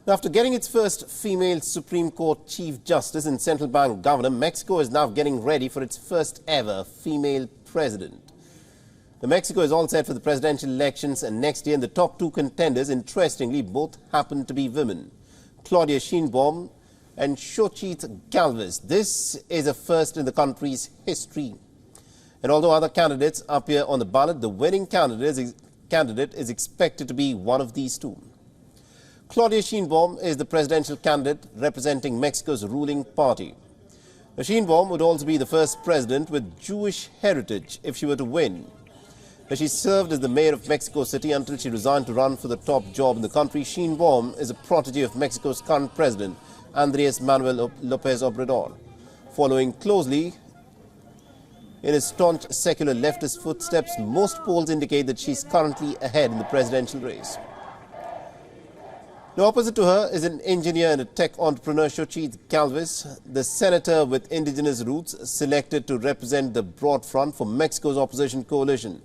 After getting its first female Supreme Court Chief Justice and central bank governor, Mexico is now getting ready for its first ever female president. Mexico is all set for the presidential elections next year, and the top two contenders, interestingly, both happen to be women, Claudia Sheinbaum and Xochitl Gálvez. This is a first in the country's history. And although other candidates appear on the ballot, the winning candidate is expected to be one of these two. Claudia Sheinbaum is the presidential candidate representing Mexico's ruling party. Sheinbaum would also be the first president with Jewish heritage if she were to win. She served as the mayor of Mexico City until she resigned to run for the top job in the country. Sheinbaum is a protege of Mexico's current president, Manuel Lopez Obrador. Following closely in his staunch secular leftist footsteps, most polls indicate that she's currently ahead in the presidential race. The opposite to her is an engineer and a tech entrepreneur, Xochitl Gálvez, the senator with indigenous roots selected to represent the broad front for Mexico's opposition coalition.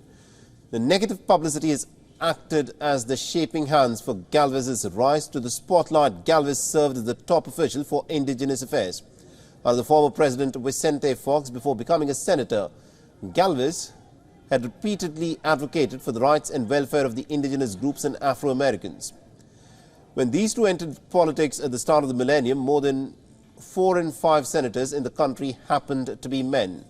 The negative publicity has acted as the shaping hands for Gálvez's rise to the spotlight. Gálvez served as the top official for indigenous affairs. While the former president Vicente Fox, before becoming a senator, Gálvez had repeatedly advocated for the rights and welfare of the indigenous groups and Afro-Americans. When these two entered politics at the start of the millennium, more than 4 in 5 senators in the country happened to be men.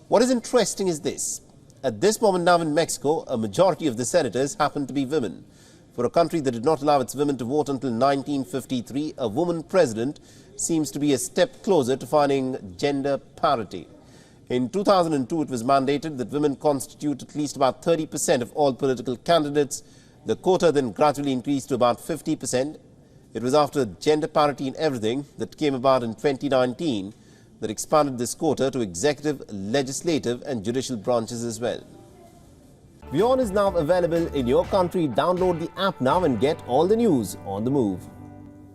What is interesting is this. At this moment now in Mexico, a majority of the senators happen to be women. For a country that did not allow its women to vote until 1953, a woman president seems to be a step closer to finding gender parity. In 2002, it was mandated that women constitute at least about 30% of all political candidates. The quota then gradually increased to about 50%. It was after gender parity in everything that came about in 2019 that expanded this quota to executive, legislative and judicial branches as well. WION is now available in your country. Download the app now and get all the news on the move.